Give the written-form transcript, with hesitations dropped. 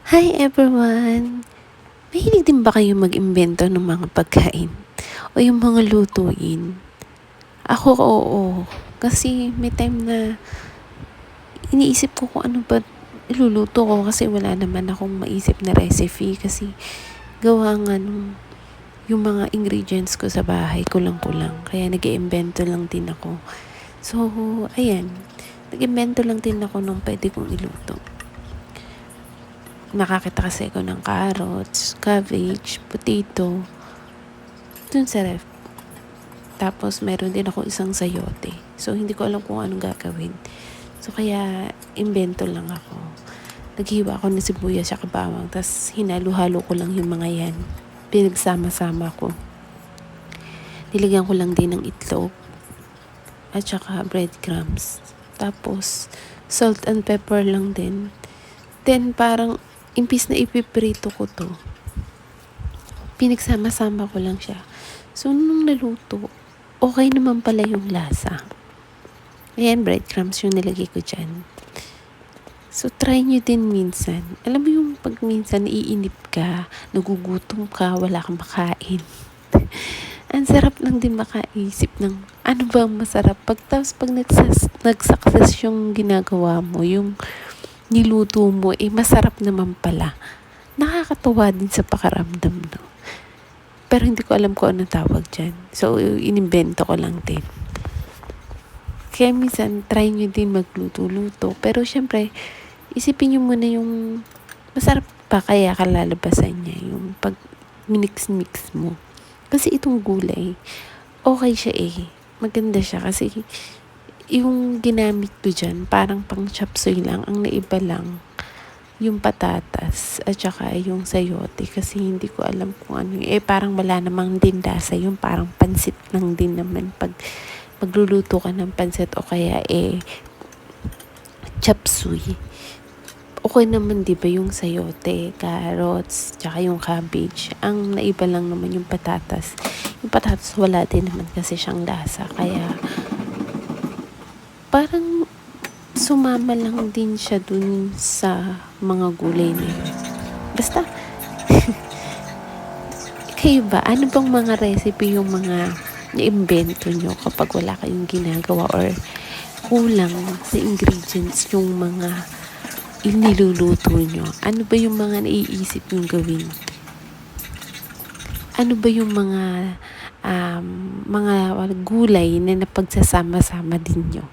Hi everyone! Mahilig din ba kayo mag-imbento ng mga pagkain? O yung mga lutuin? Ako, oo. Kasi may time na iniisip ko kung ano ba iluluto ko kasi wala naman akong maisip na recipe kasi gawa nga yung mga ingredients ko sa bahay kulang-kulang. Kaya nag-iimbento lang din ako. So, ayan. Nag-imbento lang din ako nung pwede kong iluto. Nakakita kasi ako ng carrots, cabbage, potato, dun sa ref. Tapos, meron din ako isang sayote. So, hindi ko alam kung anong gagawin. So, kaya, imbento lang ako. Naghiwa ako ng sibuyas at bawang, tapos hinalo-halo ko lang yung mga yan. Pinagsama-sama ko. Nilagyan ko lang din ng itlog at saka breadcrumbs. Tapos, salt and pepper lang din. Then, parang impis na ipiprito ko to, pinagsama-sama ko lang siya. So, nung naluto, okay naman pala yung lasa. Ayan, breadcrumbs yung nilagay ko dyan. So, try nyo din minsan. Alam mo yung pag minsan naiinip ka, nagugutom ka, wala kang makain. Ang sarap lang din makaisip ng ano ba ang masarap. Tapos pag nag-success yung ginagawa mo, yung niluto mo, masarap naman pala. Nakakatuwa din sa pakaramdam, no? Pero hindi ko alam kung ano tawag dyan. So, inimbento ko lang din. Kaya minsan, try nyo din magluto-luto. Pero syempre, isipin nyo muna yung masarap pa kaya kalalabasan niya. Yung pag mix-mix mo. Kasi itong gulay, okay siya Maganda siya kasi yung ginamit ko dyan, parang pang chop suey lang. Ang naiba lang, yung patatas at saka yung sayote kasi hindi ko alam kung ano parang wala namang din lasa, yung parang pansit lang din naman pag magluluto ka ng pansit o kaya chop suey. Okay naman, di ba, yung sayote, carrots, tsaka yung cabbage. Ang naiba lang naman yung patatas. Yung patatas wala din naman kasi siyang lasa. Kaya parang sumama lang din siya dun sa mga gulay na yun. Basta, kayo ba? Ano bang mga recipe yung mga na-invento nyo kapag wala kayong ginagawa or kulang sa ingredients yung mga iniluluto nyo? Ano ba yung mga naiisip yung gawin? Ano ba yung mga gulay na napagsasama-sama din nyo?